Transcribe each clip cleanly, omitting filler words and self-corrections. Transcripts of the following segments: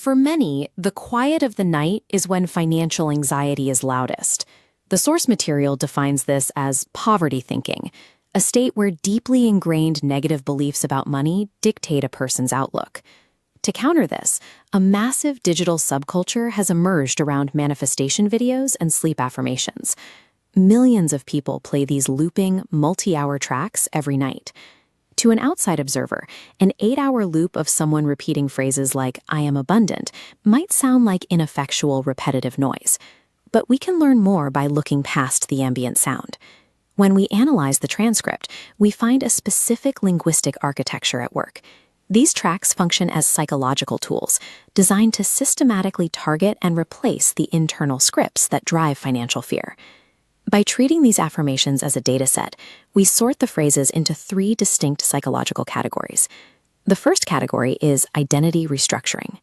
For many, the quiet of the night is when financial anxiety is loudest. The source material defines this as poverty thinking, a state where deeply ingrained negative beliefs about money dictate a person's outlook. To counter this, a massive digital subculture has emerged around manifestation videos and sleep affirmations. Millions of people play these looping, multi-hour tracks every night. To an outside observer, an 8-hour loop of someone repeating phrases like, "I am abundant," might sound like ineffectual, repetitive noise. But we can learn more by looking past the ambient sound. When we analyze the transcript, we find a specific linguistic architecture at work. These tracks function as psychological tools, designed to systematically target and replace the internal scripts that drive financial fear. By treating these affirmations as a dataset, we sort the phrases into 3 distinct psychological categories. The first category is identity restructuring.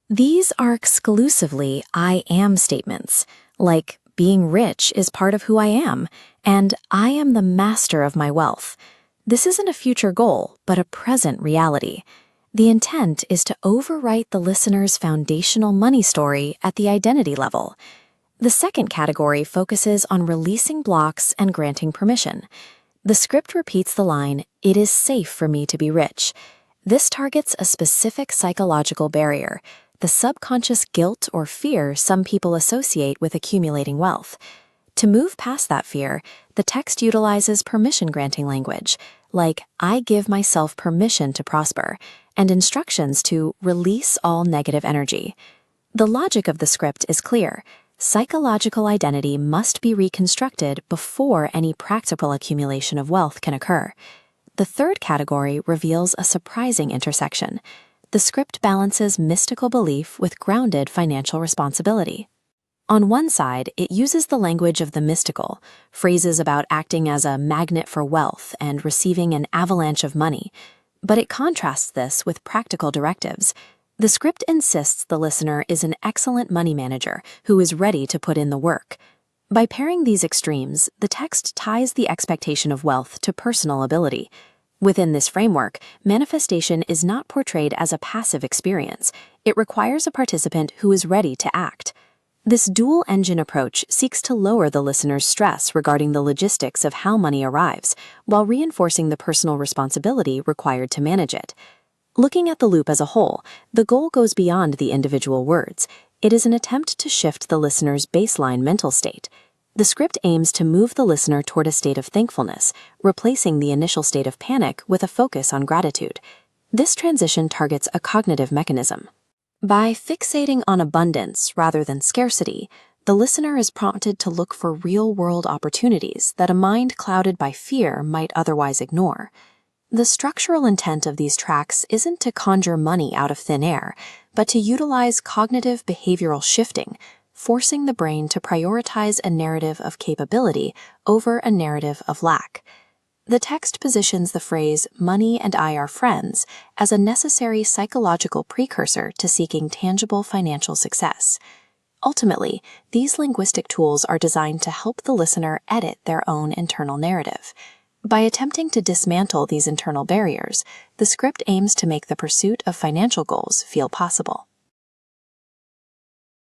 These are exclusively I am statements, like being rich is part of who I am, and I am the master of my wealth. This isn't a future goal, but a present reality. The intent is to overwrite the listener's foundational money story at the identity level. The second category focuses on releasing blocks and granting permission. The script repeats the line, "It is safe for me to be rich." This targets a specific psychological barrier, the subconscious guilt or fear some people associate with accumulating wealth. To move past that fear, the text utilizes permission-granting language, like "I give myself permission to prosper," and instructions to release all negative energy. The logic of the script is clear. Psychological identity must be reconstructed before any practical accumulation of wealth can occur. The third category reveals a surprising intersection. The script balances mystical belief with grounded financial responsibility. On one side, it uses the language of the mystical, phrases about acting as a magnet for wealth and receiving an avalanche of money, but it contrasts this with practical directives. The script insists the listener is an excellent money manager who is ready to put in the work. By pairing these extremes, the text ties the expectation of wealth to personal ability. Within this framework, manifestation is not portrayed as a passive experience. It requires a participant who is ready to act. This dual-engine approach seeks to lower the listener's stress regarding the logistics of how money arrives, while reinforcing the personal responsibility required to manage it. Looking at the loop as a whole, the goal goes beyond the individual words. It is an attempt to shift the listener's baseline mental state. The script aims to move the listener toward a state of thankfulness, replacing the initial state of panic with a focus on gratitude. This transition targets a cognitive mechanism. By fixating on abundance rather than scarcity, the listener is prompted to look for real-world opportunities that a mind clouded by fear might otherwise ignore. The structural intent of these tracks isn't to conjure money out of thin air, but to utilize cognitive behavioral shifting, forcing the brain to prioritize a narrative of capability over a narrative of lack. The text positions the phrase, "money and I are friends," as a necessary psychological precursor to seeking tangible financial success. Ultimately, these linguistic tools are designed to help the listener edit their own internal narrative. By attempting to dismantle these internal barriers, the script aims to make the pursuit of financial goals feel possible.